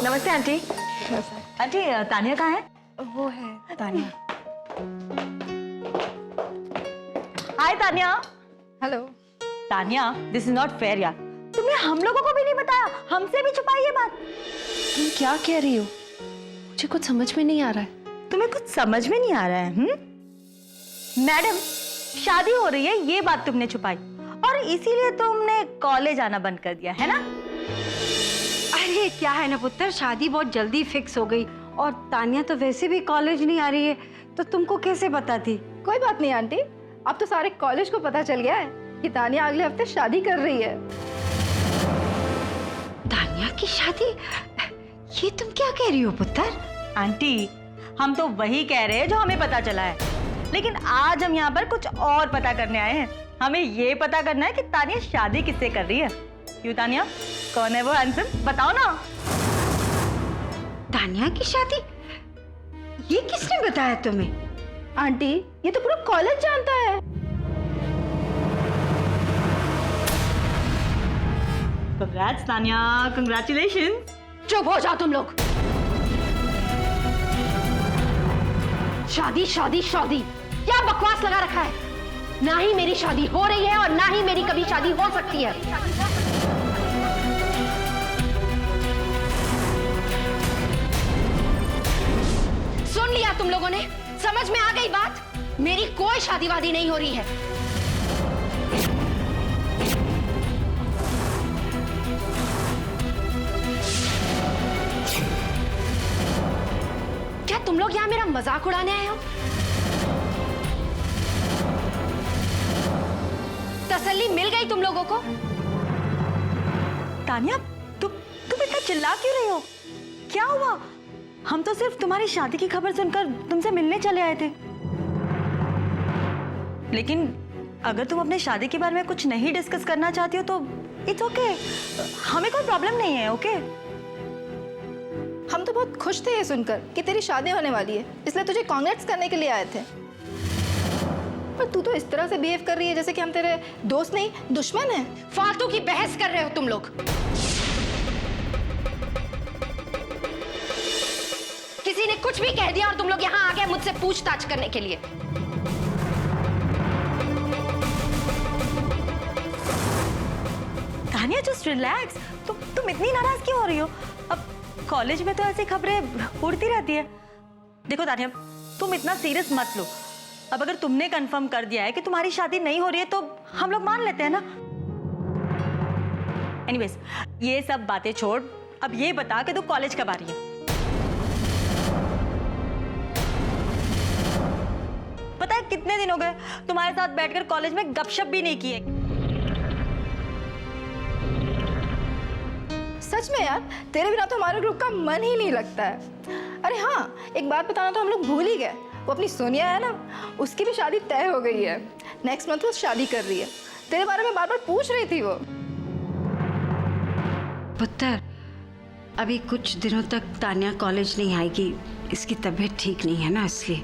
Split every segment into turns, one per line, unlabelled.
नमस्ते aunty. Aunty Tania कहाँ है?
वो है Tania.
Hi Tania.
Hello.
Tania, this is not fair यार। तुमने हम लोगों को भी नहीं बताया, हमसे भी छुपाई ये बात।
तुम क्या कह रही हो? मुझे कुछ समझ में नहीं आ रहा है।
तुम्हें कुछ समझ में नहीं आ रहा है? मैडम, शादी हो रही है ये बात तुमने छुपाई और इसीलिए तुमने कॉलेज आना बंद कर दिया है ना?
अरे क्या है ना पुत्र, शादी बहुत जल्दी फिक्स हो गई और तानिया तो वैसे भी कॉलेज नहीं आ रही है, तो तुमको कैसे बताती?
कोई बात नहीं आंटी, अब तो सारे कॉलेज को पता चल गया है कि तानिया अगले हफ्ते शादी कर रही है।
तानिया की शादी? ये तुम क्या कह रही हो पुत्र?
आंटी, हम तो वही कह रहे हैं जो हमें पता चला है, लेकिन आज हम यहाँ पर कुछ और पता करने आए हैं। हमें ये पता करना है कि तानिया शादी किससे कर रही है। क्यों तानिया, कौन है वो हैंडसम? बताओ ना।
तानिया की शादी? ये किसने बताया तुम्हें?
आंटी, ये तो पूरा कॉलेज जानता है।
Congrats Tania, congratulations.
चुप हो जाओ तुम लोग। शादी शादी शादी, क्या बकवास लगा रखा है? ना ही मेरी शादी हो रही है और ना ही मेरी कभी शादी हो सकती है। सुन लिया तुम लोगों ने? समझ में आ गई बात? मेरी कोई शादी वादी नहीं हो रही है। क्या तुम लोग यहाँ मेरा मजाक उड़ाने आए हो? तसल्ली मिल गई तुम लोगों को?
तानिया, तुम इतना चिल्ला क्यों रही हो? क्या हुआ? हम तो सिर्फ तुम्हारी शादी की खबर सुनकर तुमसे मिलने चले आए थे। लेकिन अगर तुम अपने शादी के बारे में कुछ नहीं डिस्कस करना चाहती हो तो इट्स ओके, हमें कोई प्रॉब्लम नहीं है। ओके?
हम तो बहुत खुश थे ये सुनकर कि तेरी शादी होने वाली है, इसलिए तुझे कांग्रेट्स करने के लिए आए थे। पर तू तो इस तरह से बिहेव कर रही है जैसे कि हम तेरे दोस्त नहीं दुश्मन हैं।
फालतू की बहस कर रहे हो तुम लोग। किसी ने कुछ भी कह दिया और तुम लोग यहाँ आ गए मुझसे पूछताछ करने के लिए।
Tania, just relax. तुम इतनी नाराज क्यों हो रही हो? अब कॉलेज में तो ऐसी खबरें उड़ती रहती है। देखो तानिया, तुम इतना सीरियस मत लो। अब अगर तुमने कंफर्म कर दिया है कि तुम्हारी शादी नहीं हो रही है तो हम लोग मान लेते हैं ना। एनीवेज, ये सब बातें छोड़, अब ये बता कि तू कॉलेज कब आ रही है? पता है कितने दिन हो गए तुम्हारे साथ बैठकर कॉलेज में गपशप भी नहीं किए।
सच में यार, तेरे बिना तो हमारे ग्रुप का मन ही नहीं लगता है। अरे हाँ, एक बात बताना तो हम लोग भूल ही गए। वो अपनी सोनिया है ना, उसकी भी शादी तय हो गई है। नेक्स्ट मंथ वो शादी कर रही है। तेरे बारे में बार बार पूछ रही थी वो।
पुत्र, अभी कुछ दिनों तक तानिया कॉलेज नहीं आएगी, इसकी तबीयत ठीक नहीं है ना, इसलिए।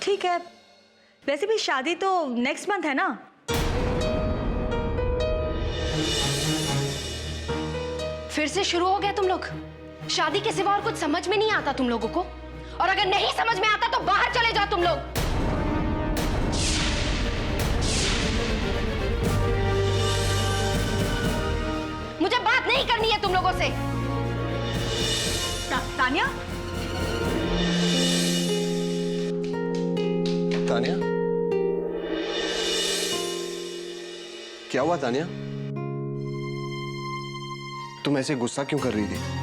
ठीक है, वैसे भी शादी तो नेक्स्ट मंथ है ना।
फिर से शुरू हो गया तुम लोग। शादी के सिवा और कुछ समझ में नहीं आता तुम लोगों को, और अगर नहीं समझ में आता तो बाहर चले जाओ तुम लोग। मुझे बात नहीं करनी है तुम लोगों से।
तानिया,
तानिया, क्या हुआ तानिया? तुम ऐसे गुस्सा क्यों कर रही थी?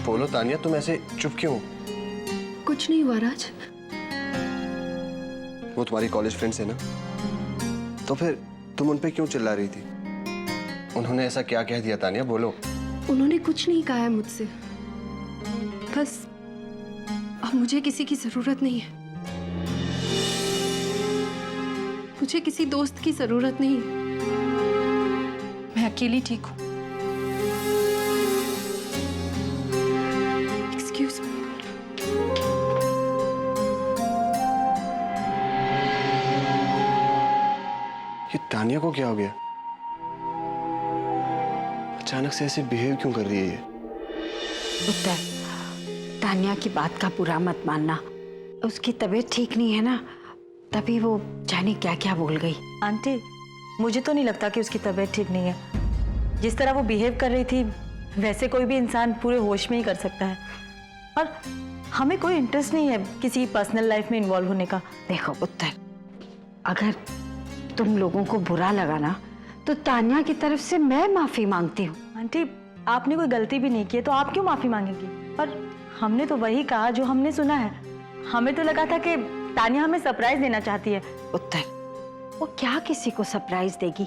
बोलो तानिया, तुम ऐसे चुप क्यों?
कुछ नहीं हुआ राज।
वो तुम्हारी कॉलेज फ्रेंड्स है ना, तो फिर तुम उन पे क्यों चिल्ला रही थी? उन्होंने ऐसा क्या कह दिया तानिया, बोलो।
उन्होंने कुछ नहीं कहा है मुझसे, बस अब मुझे किसी की जरूरत नहीं है। मुझे किसी दोस्त की जरूरत नहीं। मैं अकेली ठीक हूँ। Excuse me.
तानिया को क्या हो गया? अचानक से ऐसे बिहेव क्यों कर रही है ये?
उत्तर, तानिया की बात का बुरा मत मानना। उसकी तबीयत ठीक नहीं है ना, तभी वो जाने क्या क्या बोल गई।
आंटी, मुझे तो नहीं लगता कि उसकी तबीयत ठीक नहीं है। जिस तरह वो बिहेव कर रही थी वैसे कोई भी इंसान पूरे होश में ही कर सकता है। और हमें कोई इंटरेस्ट नहीं है किसी पर्सनल लाइफ में इन्वॉल्व होने का।
देखो उत्तर, अगर तुम लोगों को बुरा लगा ना तो तानिया की तरफ से मैं माफी मांगती हूँ।
आंटी, आपने कोई गलती भी नहीं की है तो आप क्यों माफी मांगेंगी? और हमने तो वही कहा जो हमने सुना है। हमें तो लगा था कि तानिया हमें सरप्राइज देना चाहती है।
उत्तर, वो क्या किसी को सरप्राइज देगी?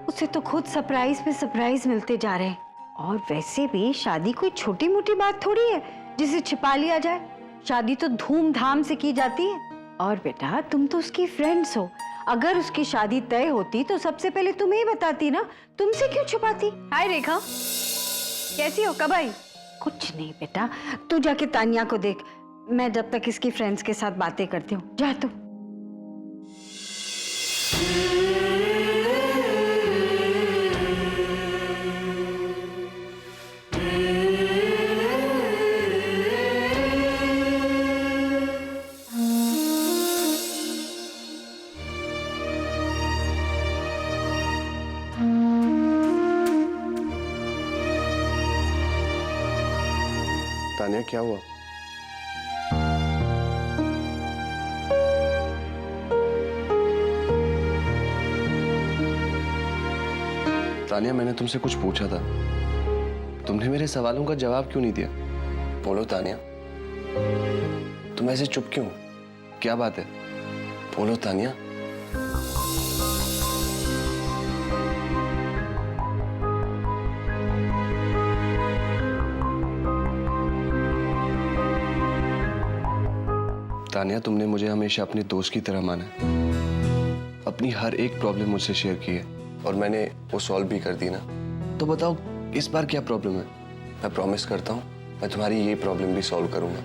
उसे तो खुद सरप्राइज पे सरप्राइज मिलते जा रहे हैं। और वैसे भी शादी कोई छोटी मोटी बात थोड़ी है जिसे छिपा लिया जाए। शादी तो धूमधाम से की जाती है। और बेटा, तुम तो उसकी फ्रेंड्स हो, अगर उसकी शादी तय होती तो सबसे पहले तुम्हें ही बताती ना, तुमसे क्यों छुपाती?
हाय रेखा, कैसी हो? कब आई?
कुछ नहीं बेटा, तू जाके तानिया को देख, मैं जब तक इसकी फ्रेंड्स के साथ बातें करती हूँ। जा तू।
तानिया, क्या हुआ? तानिया, मैंने तुमसे कुछ पूछा था, तुमने मेरे सवालों का जवाब क्यों नहीं दिया? बोलो तानिया, तुम ऐसे चुप क्यों? क्या बात है? बोलो तानिया। तानिया, तुमने मुझे हमेशा अपने दोस्त की तरह माना है। अपनी हर एक प्रॉब्लम मुझसे शेयर की है और मैंने वो सॉल्व भी कर दी ना। तो बताओ इस बार क्या प्रॉब्लम है? मैं प्रॉमिस करता हूँ मैं तुम्हारी ये प्रॉब्लम भी सॉल्व करूंगा।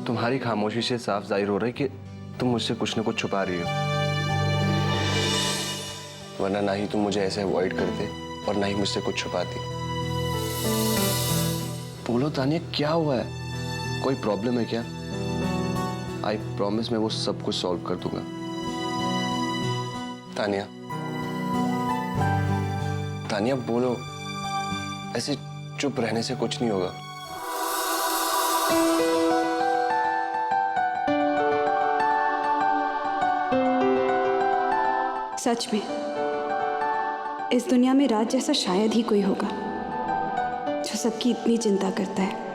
तुम्हारी खामोशी से साफ जाहिर हो रहा है कि तुम मुझसे कुछ न कुछ छुपा रही हो, वरना ना ही तुम मुझे ऐसे अवॉइड करते और ना ही मुझसे कुछ छुपाती। बोलो तानिया, क्या हुआ है? कोई प्रॉब्लम है क्या? आई प्रॉमिस मैं वो सब कुछ सॉल्व कर दूंगा। तानिया, तानिया बोलो, ऐसे चुप रहने से कुछ नहीं होगा।
सच में इस दुनिया में राज जैसा शायद ही कोई होगा जो सबकी इतनी चिंता करता है।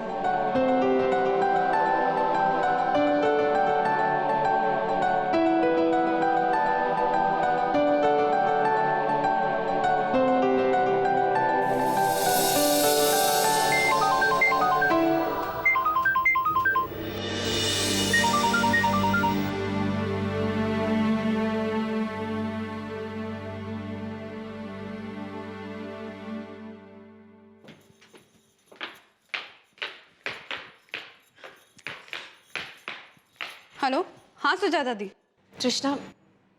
हेलो, हाँ सुजाता दी।
तृष्णा,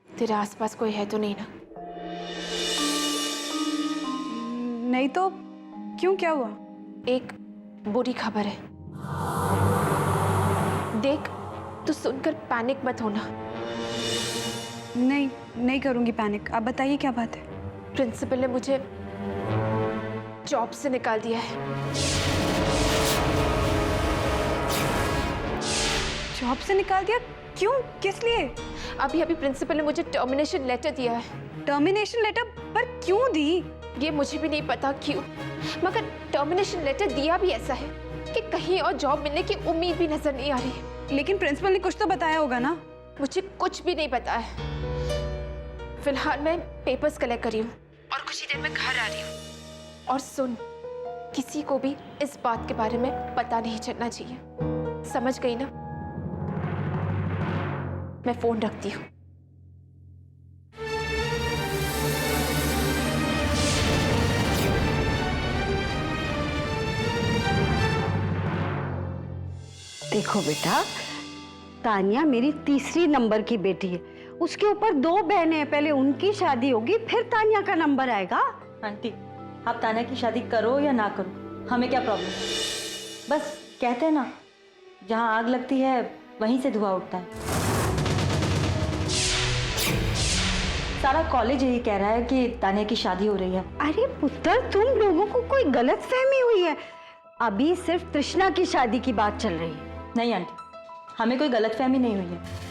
तेरे आसपास कोई है तो नहीं ना?
नहीं तो क्यों, क्या हुआ?
एक बुरी खबर है। देख, तू सुनकर पैनिक मत होना।
नहीं करूंगी पैनिक। आप बताइए क्या बात है?
प्रिंसिपल ने मुझे जॉब से निकाल दिया है।
जॉब से निकाल दिया? क्यों, किस लिए?
अभी प्रिंसिपल ने मुझे टर्मिनेशन लेटर दिया है।
Termination letter? पर क्यों दी?
ये मुझे भी नहीं पता क्यों, मगर टर्मिनेशन लेटर दिया भी ऐसा है कि कहीं और जॉब मिलने की उम्मीद भी नजर नहीं आ रही है।
लेकिन प्रिंसिपल ने कुछ तो बताया होगा ना?
मुझे कुछ भी नहीं पता है। फिलहाल मैं पेपर्स कलेक्ट कर रही हूँ और कुछ ही देर में घर आ रही हूँ। और सुन, किसी को भी इस बात के बारे में पता नहीं चलना चाहिए, समझ गई ना? मैं फोन रखती हूँ।
देखो बेटा, तानिया मेरी तीसरी नंबर की बेटी है उसके ऊपर 2 बहनें हैं, पहले उनकी शादी होगी फिर तानिया का नंबर आएगा।
आंटी, आप तान्या की शादी करो या ना करो, हमें क्या प्रॉब्लम है? बस कहते हैं ना, जहाँ आग लगती है वहीं से धुआं उठता है। सारा कॉलेज यही कह रहा है कि तान्या की शादी हो रही है।
अरे पुत्र, तुम लोगों को कोई गलत फहमी हुई है। अभी सिर्फ तृष्णा की शादी की बात चल रही है।
नहीं आंटी, हमें कोई गलतफहमी नहीं हुई है।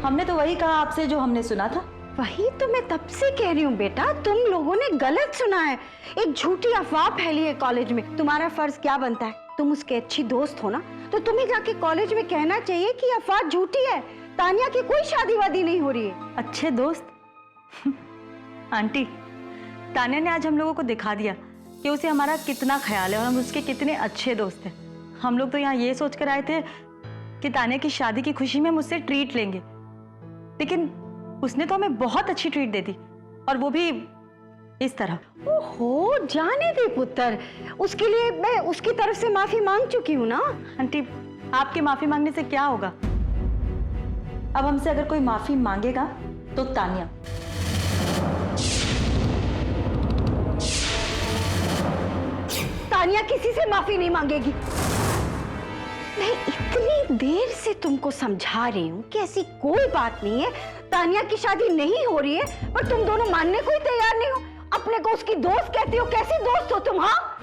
हमने तो वही कहा आपसे जो हमने सुना था।
वही तो मैं तब से कह रही हूँ बेटा, तुम लोगों ने गलत सुना है। एक झूठी अफवाह फैली है कॉलेज में। तुम्हारा फर्ज क्या बनता है? तुम उसके अच्छी दोस्त हो ना, तो तुम्हें जाके कॉलेज में कहना चाहिए कि अफवाह झूठी है, तानिया की कोई शादी वादी नहीं हो रही है।
अच्छे दोस्त? आंटी, तान्या ने आज हम लोगों को दिखा दिया कि उसे हमारा कितना ख्याल है और हम उसके कितने अच्छे दोस्त हैं। हम लोग तो यहाँ ये सोच कर आए थे कि तान्या की शादी की खुशी में मुझसे ट्रीट लेंगे, लेकिन उसने तो हमें बहुत अच्छी ट्रीट दे दी, और वो भी इस तरह।
ओहो, जाने दे पुत्र, उसके लिए मैं उसकी तरफ से माफी मांग चुकी हूँ ना।
आंटी, आपके माफी मांगने से क्या होगा? अब हमसे अगर कोई माफी मांगेगा तो तान्या।
तानिया किसी से माफी नहीं मांगेगी। मैं इतनी देर से तुमको समझा रही हूँ कि ऐसी कोई बात नहीं है, तानिया की शादी नहीं हो रही है, पर तुम दोनों मानने को ही तैयार नहीं हो। अपने को उसकी दोस्त कहती हो, कैसी दोस्त हो तुम? हाँ,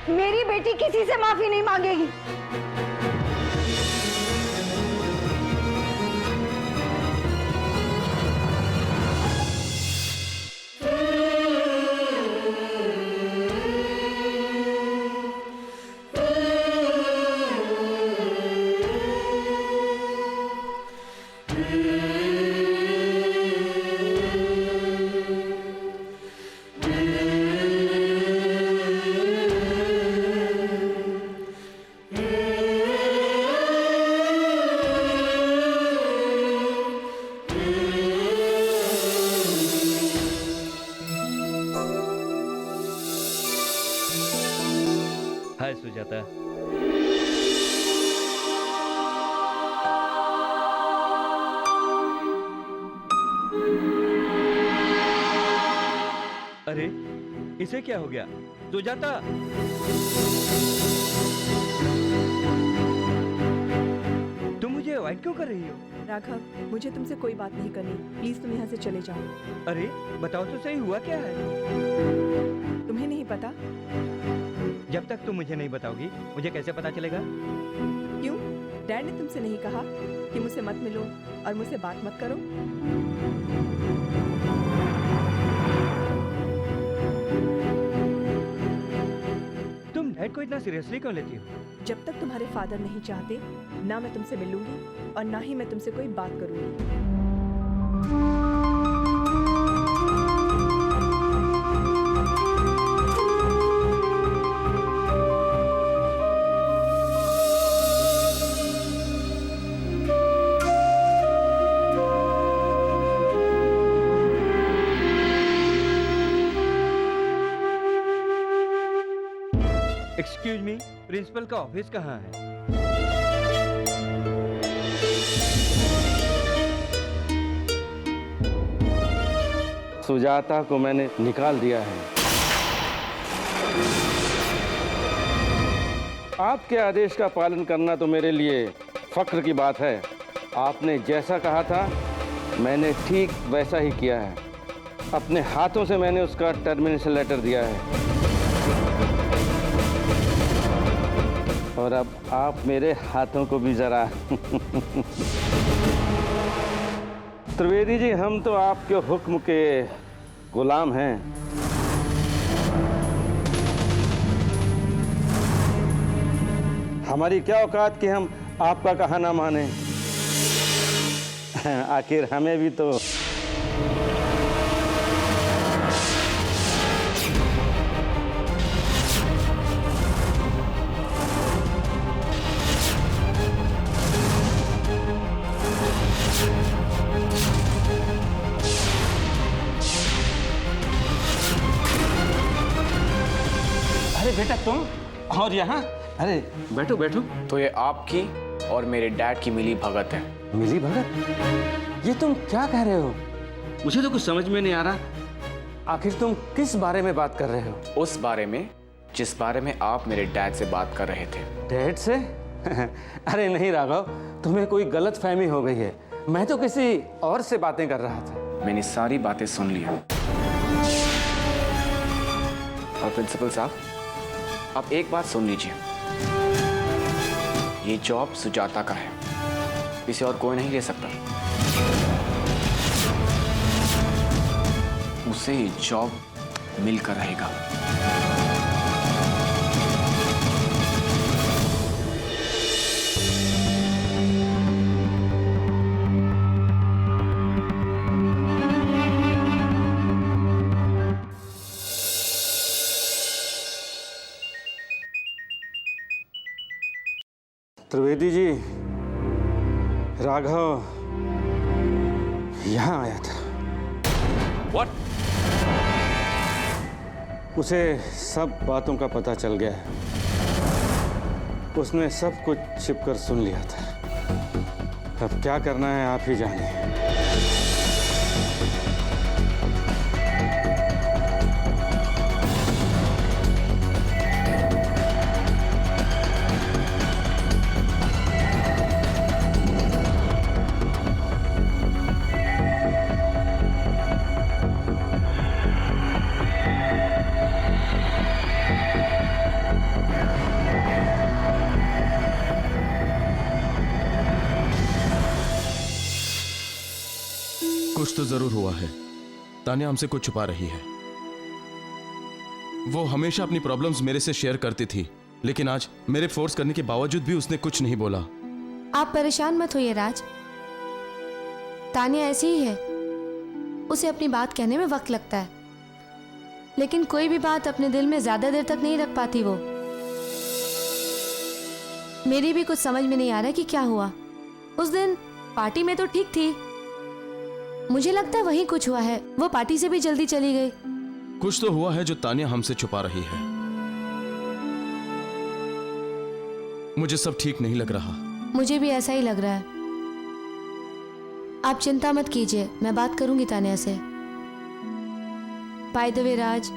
मेरी बेटी किसी से माफी नहीं मांगेगी।
हाय सुजाता। अरे इसे क्या हो गया सुजाता? तुम मुझे अवॉइड क्यों कर रही हो?
राघव, मुझे तुमसे कोई बात नहीं करनी, प्लीज तुम यहाँ से चले जाओ।
अरे बताओ तो सही, हुआ क्या है?
तुम्हें नहीं पता?
जब तक तुम मुझे नहीं बताओगी मुझे कैसे पता चलेगा?
क्यों? डैड ने तुमसे नहीं कहा कि मुझसे मत मिलो और मुझसे बात मत करो?
तुम डैड को इतना सीरियसली क्यों लेती हो?
जब तक तुम्हारे फादर नहीं चाहते, ना मैं तुमसे मिलूंगी और ना ही मैं तुमसे कोई बात करूंगी।
एक्सक्यूज मी, प्रिंसिपल का ऑफिस कहाँ है?
सुजाता को मैंने निकाल दिया है। आपके आदेश का पालन करना तो मेरे लिए फख्र की बात है। आपने जैसा कहा था मैंने ठीक वैसा ही किया है। अपने हाथों से मैंने उसका टर्मिनेशन लेटर दिया है और अब आप मेरे हाथों को भी जरा त्रिवेदी जी, हम तो आपके हुक्म के गुलाम हैं। हमारी क्या औकात कि हम आपका कहा ना माने। आखिर हमें भी तो अरे बेटा तुम और यहाँ, अरे बैठो बैठो।
तो ये आपकी और मेरे डैड की मिली भगत है।
मिली भगत? ये तुम क्या कह रहे हो? मुझे तो कुछ समझ में नहीं आ रहा। आखिर तुम किस बारे में बात कर रहे हो?
उस बारे में जिस बारे में आप मेरे डैड से बात कर रहे थे।
डैड से? अरे नहीं राघव, तुम्हें कोई गलत फहमी हो गई है। मैं तो किसी और से बातें कर रहा था।
मैंने सारी बातें सुन ली हैं। और प्रिंसिपल साहब, आप एक बात सुन लीजिए। ये जॉब सुजाता का है, इसे और कोई नहीं ले सकता। उसे ये जॉब मिलकर रहेगा।
त्रिवेदी जी, राघव यहाँ आया था।
What?
उसे सब बातों का पता चल गया है। उसने सब कुछ छिपकर सुन लिया था। अब क्या करना है आप ही जानिए।
कुछ तो जरूर हुआ है। तान्या हमसे कुछ छुपा रही है। वो हमेशा अपनी प्रॉब्लम्स मेरे से शेयर करती थी, लेकिन आज मेरे फोर्स करने के बावजूद भी उसने कुछ नहीं बोला।
आप परेशान मत होइए राज, तान्या ऐसी ही है। उसे अपनी बात कहने में वक्त लगता है, लेकिन कोई भी बात अपने दिल में ज्यादा देर तक नहीं रख पाती वो। मेरी भी कुछ समझ में नहीं आ रहा कि क्या हुआ। उस दिन पार्टी में तो ठीक थी, मुझे लगता है वही कुछ हुआ है। वो पार्टी से भी जल्दी चली गई।
कुछ तो हुआ है जो तान्या हमसे छुपा रही है। मुझे सब ठीक नहीं लग रहा।
मुझे भी ऐसा ही लग रहा है। आप चिंता मत कीजिए, मैं बात करूंगी तान्या से। बाय द वे राज,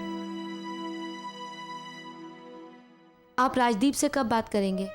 आप राजदीप से कब बात करेंगे?